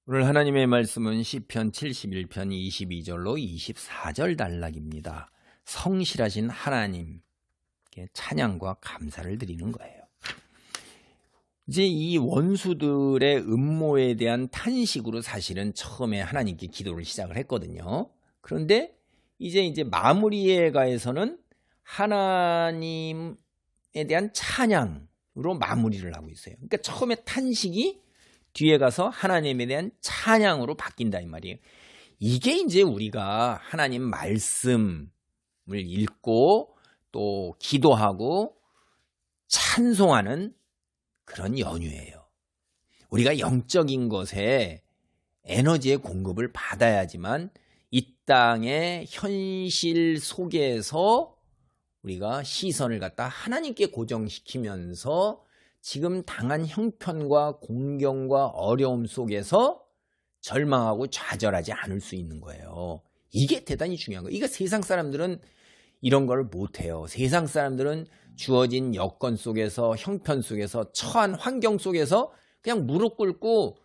오늘 하나님의 말씀은 시편 71편 22절로 24절 단락입니다. 성실하신 하나님께 찬양과 감사를 드리는 거예요. 이제 이 원수들의 음모에 대한 탄식으로 사실은 처음에 하나님께 기도를 시작을 했거든요. 그런데 이제 마무리에 가해서는 하나님에 대한 찬양으로 마무리를 하고 있어요. 그러니까 처음에 탄식이 뒤에 가서 하나님에 대한 찬양으로 바뀐다 이 말이에요. 이게 이제 우리가 하나님 말씀을 읽고 또 기도하고 찬송하는 그런 연유예요. 우리가 영적인 것에 에너지의 공급을 받아야지만 이 땅의 현실 속에서 우리가 시선을 갖다 하나님께 고정시키면서 지금 당한 형편과 공경과 어려움 속에서 절망하고 좌절하지 않을 수 있는 거예요. 이게 대단히 중요한 거예요. 이거 세상 사람들은 이런 걸 못해요. 세상 사람들은 주어진 여건 속에서 형편 속에서 처한 환경 속에서 그냥 무릎 꿇고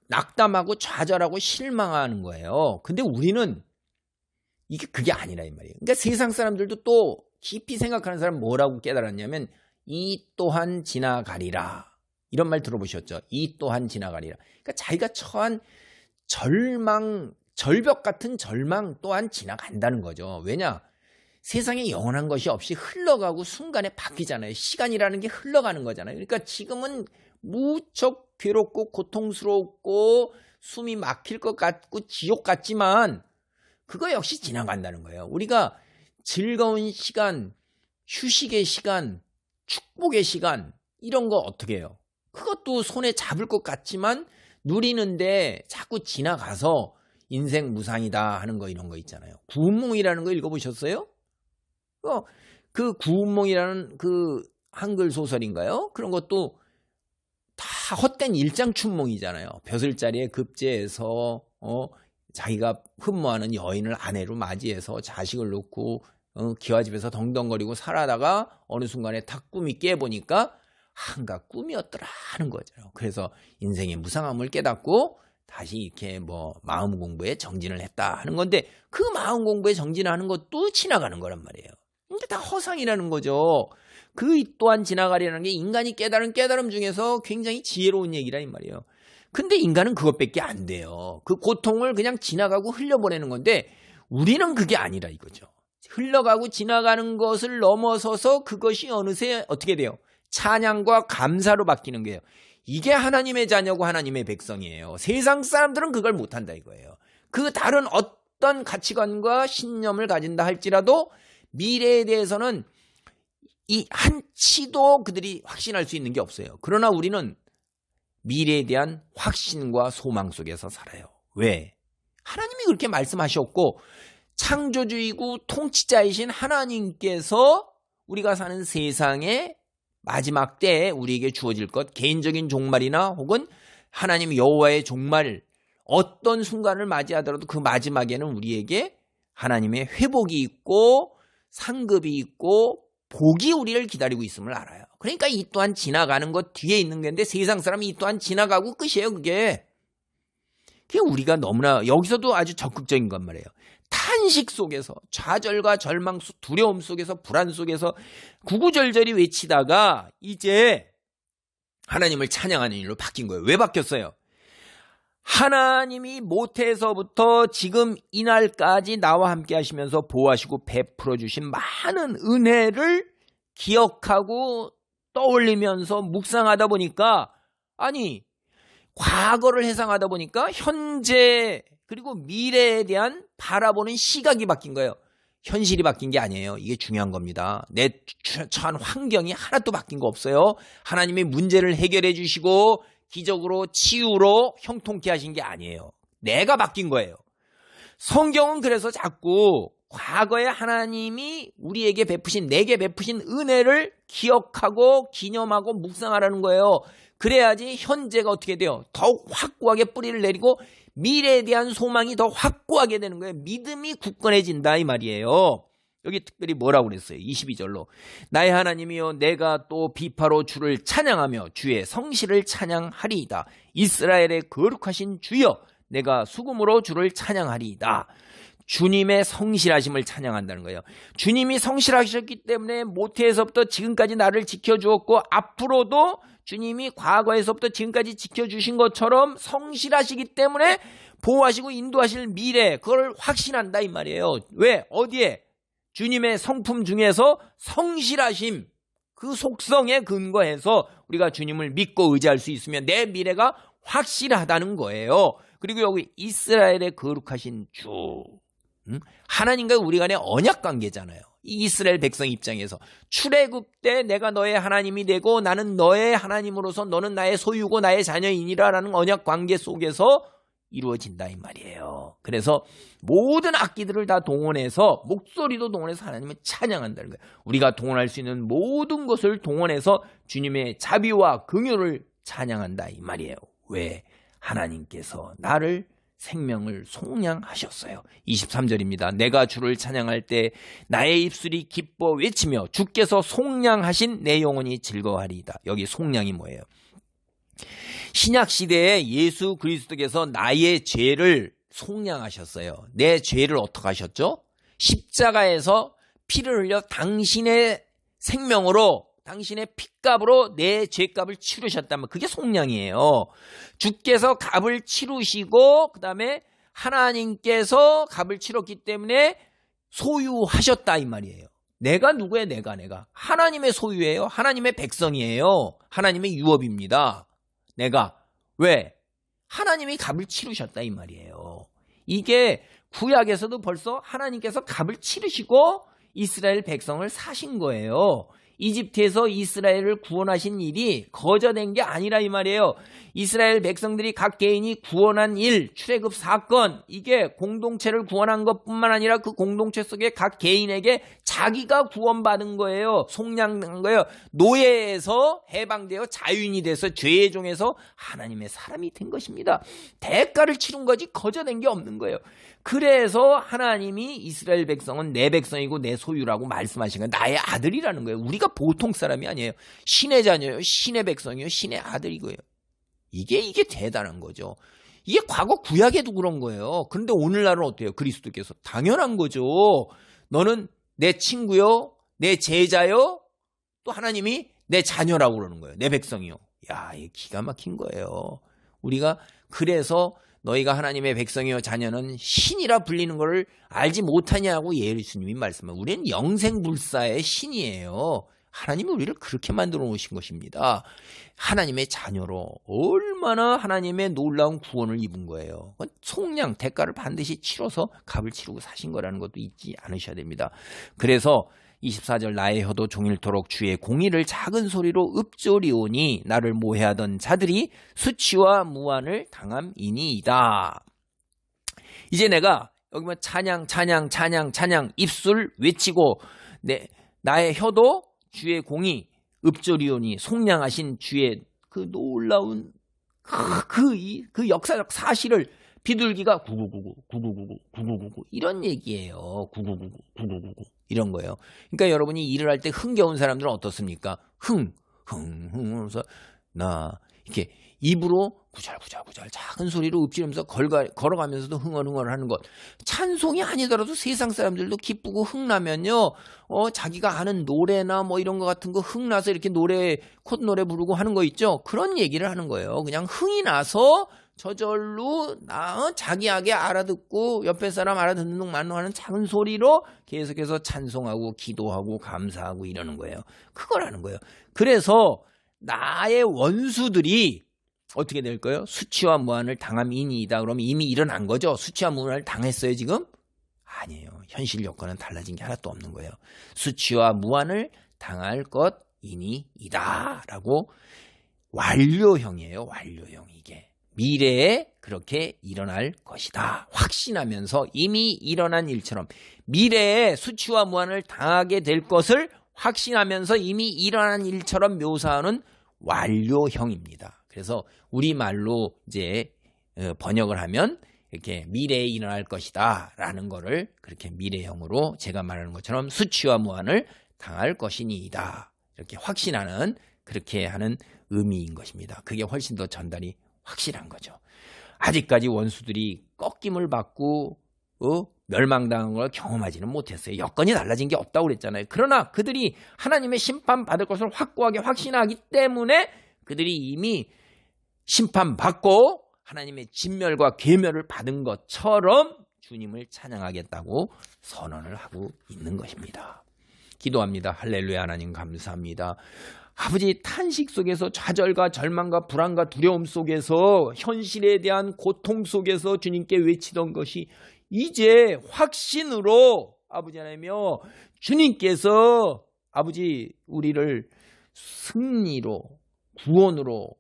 낙담하고 좌절하고 실망하는 거예요. 근데 우리는 그게 아니라 이 말이에요. 그러니까 세상 사람들도 또 깊이 생각하는 사람 뭐라고 깨달았냐면 이 또한 지나가리라. 이런 말 들어보셨죠? 이 또한 지나가리라. 그러니까 자기가 처한 절벽 같은 절망 또한 지나간다는 거죠. 왜냐? 세상에 영원한 것이 없이 흘러가고 순간에 바뀌잖아요. 시간이라는 게 흘러가는 거잖아요. 그러니까 지금은 무척 괴롭고 고통스럽고 숨이 막힐 것 같고 지옥 같지만 그거 역시 지나간다는 거예요. 우리가 즐거운 시간, 휴식의 시간, 축복의 시간 이런 거 어떻게 해요? 그것도 손에 잡을 것 같지만 누리는데 자꾸 지나가서 인생 무상이다 하는 거 이런 거 있잖아요. 구운몽이라는 거 읽어보셨어요? 그 구운몽이라는 그 한글 소설인가요? 그런 것도 다 헛된 일장춘몽이잖아요. 벼슬자리에 급제해서 자기가 흠모하는 여인을 아내로 맞이해서 자식을 놓고 기와집에서 덩덩거리고 살아다가 어느 순간에 탁 꿈이 깨보니까 한갓 꿈이었더라 하는 거죠. 그래서 인생의 무상함을 깨닫고 다시 이렇게 마음 공부에 정진을 했다 하는 건데 그 마음 공부에 정진하는 것도 지나가는 거란 말이에요. 이게 다 허상이라는 거죠. 그 또한 지나가리라는 게 인간이 깨달은 깨달음 중에서 굉장히 지혜로운 얘기라 이 말이에요. 근데 인간은 그것밖에 안 돼요. 그 고통을 그냥 지나가고 흘려보내는 건데 우리는 그게 아니라 이거죠. 흘러가고 지나가는 것을 넘어서서 그것이 어느새 어떻게 돼요? 찬양과 감사로 바뀌는 거예요. 이게 하나님의 자녀고 하나님의 백성이에요. 세상 사람들은 그걸 못한다 이거예요. 그 다른 어떤 가치관과 신념을 가진다 할지라도 미래에 대해서는 이 한치도 그들이 확신할 수 있는 게 없어요. 그러나 우리는 미래에 대한 확신과 소망 속에서 살아요. 왜? 하나님이 그렇게 말씀하셨고 창조주이고 통치자이신 하나님께서 우리가 사는 세상의 마지막 때에 우리에게 주어질 것 개인적인 종말이나 혹은 하나님 여호와의 종말 어떤 순간을 맞이하더라도 그 마지막에는 우리에게 하나님의 회복이 있고 상급이 있고 복이 우리를 기다리고 있음을 알아요. 그러니까 이 또한 지나가는 것 뒤에 있는 건데 세상 사람이 이 또한 지나가고 끝이에요. 그게 우리가 너무나 여기서도 아주 적극적인 건 말이에요. 탄식 속에서 좌절과 절망, 두려움 속에서 불안 속에서 구구절절히 외치다가 이제 하나님을 찬양하는 일로 바뀐 거예요. 왜 바뀌었어요? 하나님이 모태에서부터 지금 이날까지 나와 함께 하시면서 보호하시고 베풀어 주신 많은 은혜를 기억하고 떠올리면서 묵상하다 보니까 과거를 회상하다 보니까 현재 그리고 미래에 대한 바라보는 시각이 바뀐 거예요. 현실이 바뀐 게 아니에요. 이게 중요한 겁니다. 내 처한 환경이 하나도 바뀐 거 없어요. 하나님이 문제를 해결해 주시고 기적으로 치유로 형통케 하신 게 아니에요. 내가 바뀐 거예요. 성경은 그래서 자꾸 과거에 하나님이 우리에게 베푸신 내게 베푸신 은혜를 기억하고 기념하고 묵상하라는 거예요. 그래야지 현재가 어떻게 돼요? 더욱 확고하게 뿌리를 내리고 미래에 대한 소망이 더 확고하게 되는 거예요. 믿음이 굳건해진다 이 말이에요. 여기 특별히 뭐라고 그랬어요? 22절로 나의 하나님이여 내가 또 비파로 주를 찬양하며 주의 성실을 찬양하리이다. 이스라엘의 거룩하신 주여 내가 수금으로 주를 찬양하리이다. 주님의 성실하심을 찬양한다는 거예요. 주님이 성실하셨기 때문에 모태에서부터 지금까지 나를 지켜주었고 앞으로도 주님이 과거에서부터 지금까지 지켜주신 것처럼 성실하시기 때문에 보호하시고 인도하실 미래 그걸 확신한다 이 말이에요. 왜? 어디에? 주님의 성품 중에서 성실하심 그 속성에 근거해서 우리가 주님을 믿고 의지할 수 있으면 내 미래가 확실하다는 거예요. 그리고 여기 이스라엘의 거룩하신 주 하나님과 우리 간의 언약 관계잖아요. 이 이스라엘 백성 입장에서 출애굽 때 내가 너의 하나님이 되고 나는 너의 하나님으로서 너는 나의 소유고 나의 자녀이니라라는 언약 관계 속에서 이루어진다 이 말이에요. 그래서 모든 악기들을 다 동원해서 목소리도 동원해서 하나님을 찬양한다는 거예요. 우리가 동원할 수 있는 모든 것을 동원해서 주님의 자비와 긍휼을 찬양한다 이 말이에요. 왜? 하나님께서 나를 생명을 속량하셨어요. 23절입니다. 내가 주를 찬양할 때 나의 입술이 기뻐 외치며 주께서 속량하신 내 영혼이 즐거워하리이다. 여기 속량이 뭐예요? 신약시대에 예수 그리스도께서 나의 죄를 속량하셨어요. 내 죄를 어떻게 하셨죠? 십자가에서 피를 흘려 당신의 생명으로 당신의 핏값으로 내 죄값을 치르셨다면 그게 속량이에요. 주께서 값을 치르시고 그 다음에 하나님께서 값을 치렀기 때문에 소유하셨다 이 말이에요. 내가 누구예요? 내가 하나님의 소유예요. 하나님의 백성이에요. 하나님의 유업입니다. 내가 왜? 하나님이 값을 치르셨다 이 말이에요. 이게 구약에서도 벌써 하나님께서 값을 치르시고 이스라엘 백성을 사신 거예요. 이집트에서 이스라엘을 구원하신 일이 거저된 게 아니라 이 말이에요. 이스라엘 백성들이 각 개인이 구원한 일, 출애굽 사건 이게 공동체를 구원한 것뿐만 아니라 그 공동체 속에 각 개인에게 자기가 구원받은 거예요. 속량한 거예요. 노예에서 해방되어 자유인이 돼서 죄의 종에서 하나님의 사람이 된 것입니다. 대가를 치른 거지 거저된 게 없는 거예요. 그래서 하나님이 이스라엘 백성은 내 백성이고 내 소유라고 말씀하신 거예요. 나의 아들이라는 거예요. 우리가 보통 사람이 아니에요. 신의 자녀예요. 신의 백성이에요. 신의 아들이고요. 이게 대단한 거죠. 이게 과거 구약에도 그런 거예요. 그런데 오늘날은 어때요? 그리스도께서 당연한 거죠. 너는 내 친구요, 내 제자요, 또 하나님이 내 자녀라고 그러는 거예요. 내 백성이요. 야, 이게 기가 막힌 거예요. 우리가 그래서 너희가 하나님의 백성이요 자녀는 신이라 불리는 것을 알지 못하냐고 예수님이 말씀해요. 우리는 영생불사의 신이에요. 하나님이 우리를 그렇게 만들어 놓으신 것입니다. 하나님의 자녀로 얼마나 하나님의 놀라운 구원을 입은 거예요. 속량, 대가를 반드시 치러서 값을 치르고 사신 거라는 것도 잊지 않으셔야 됩니다. 그래서 24절 나의 혀도 종일토록 주의 공의를 작은 소리로 읊조리오니 나를 모해하던 자들이 수치와 무한을 당함이니이다. 이제 내가 여기 뭐 찬양 입술 외치고 나의 혀도 주의 공의 읊조리오니 속량하신 주의 그 놀라운 그 역사적 사실을 비둘기가 9999 이런 얘기예요. 9999 이런 거예요. 그러니까 여러분이 일을 할 때 흥겨운 사람들은 어떻습니까? 흥 나 이렇게 입으로 구절구절 작은 소리로 읊조리면서 걸어가면서도 흥얼흥얼 하는 것. 찬송이 아니더라도 세상 사람들도 기쁘고 흥나면요. 자기가 아는 노래나 뭐 이런 거 같은 거 흥나서 이렇게 콧노래 부르고 하는 거 있죠. 그런 얘기를 하는 거예요. 그냥 흥이 나서 저절로 자기에게 알아듣고 옆에 사람 알아듣는 동만로 하는 작은 소리로 계속해서 찬송하고 기도하고 감사하고 이러는 거예요. 그걸 하는 거예요. 그래서 나의 원수들이 어떻게 될 거예요? 수치와 무한을 당함이니이다. 그러면 이미 일어난 거죠. 수치와 무한을 당했어요 지금? 아니에요. 현실 여건은 달라진 게 하나도 없는 거예요. 수치와 무한을 당할 것이니이다 라고 완료형이에요. 완료형 이게. 미래에 그렇게 일어날 것이다. 확신하면서 이미 일어난 일처럼 미래에 수치와 무한을 당하게 될 것을 확신하면서 이미 일어난 일처럼 묘사하는 완료형입니다. 그래서 우리말로 이제 번역을 하면 이렇게 미래에 일어날 것이다 라는 거를 그렇게 미래형으로 제가 말하는 것처럼 수치와 무한을 당할 것이니이다 이렇게 확신하는 그렇게 하는 의미인 것입니다. 그게 훨씬 더 전달이 확실한 거죠. 아직까지 원수들이 꺾임을 받고 멸망당한 걸 경험하지는 못했어요. 여건이 달라진 게 없다고 그랬잖아요. 그러나 그들이 하나님의 심판받을 것을 확고하게 확신하기 때문에 그들이 이미 심판받고 하나님의 진멸과 괴멸을 받은 것처럼 주님을 찬양하겠다고 선언을 하고 있는 것입니다. 기도합니다. 할렐루야. 하나님 감사합니다. 아버지, 탄식 속에서 좌절과 절망과 불안과 두려움 속에서 현실에 대한 고통 속에서 주님께 외치던 것이 이제 확신으로 아버지 하나님이여 주님께서 아버지 우리를 승리로 구원으로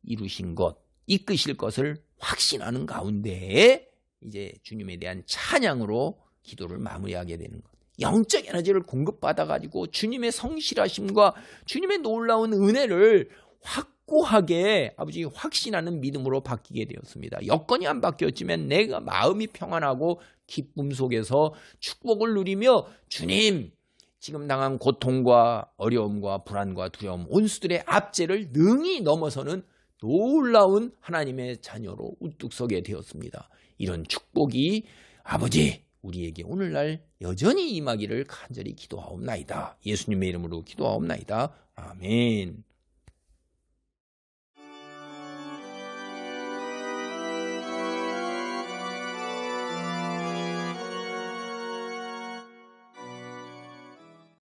이루신 것 이끄실 것을 확신하는 가운데에 이제 주님에 대한 찬양으로 기도를 마무리하게 되는 것. 영적 에너지를 공급받아가지고 주님의 성실하심과 주님의 놀라운 은혜를 확고하게 아버지 확신하는 믿음으로 바뀌게 되었습니다. 여건이 안 바뀌었지만 내가 마음이 평안하고 기쁨 속에서 축복을 누리며 주님 지금 당한 고통과 어려움과 불안과 두려움 원수들의 압제를 능히 넘어서는 놀라운 하나님의 자녀로 우뚝 서게 되었습니다. 이런 축복이 아버지 우리에게 오늘날 여전히 임하기를 간절히 기도하옵나이다. 예수님의 이름으로 기도하옵나이다. 아멘.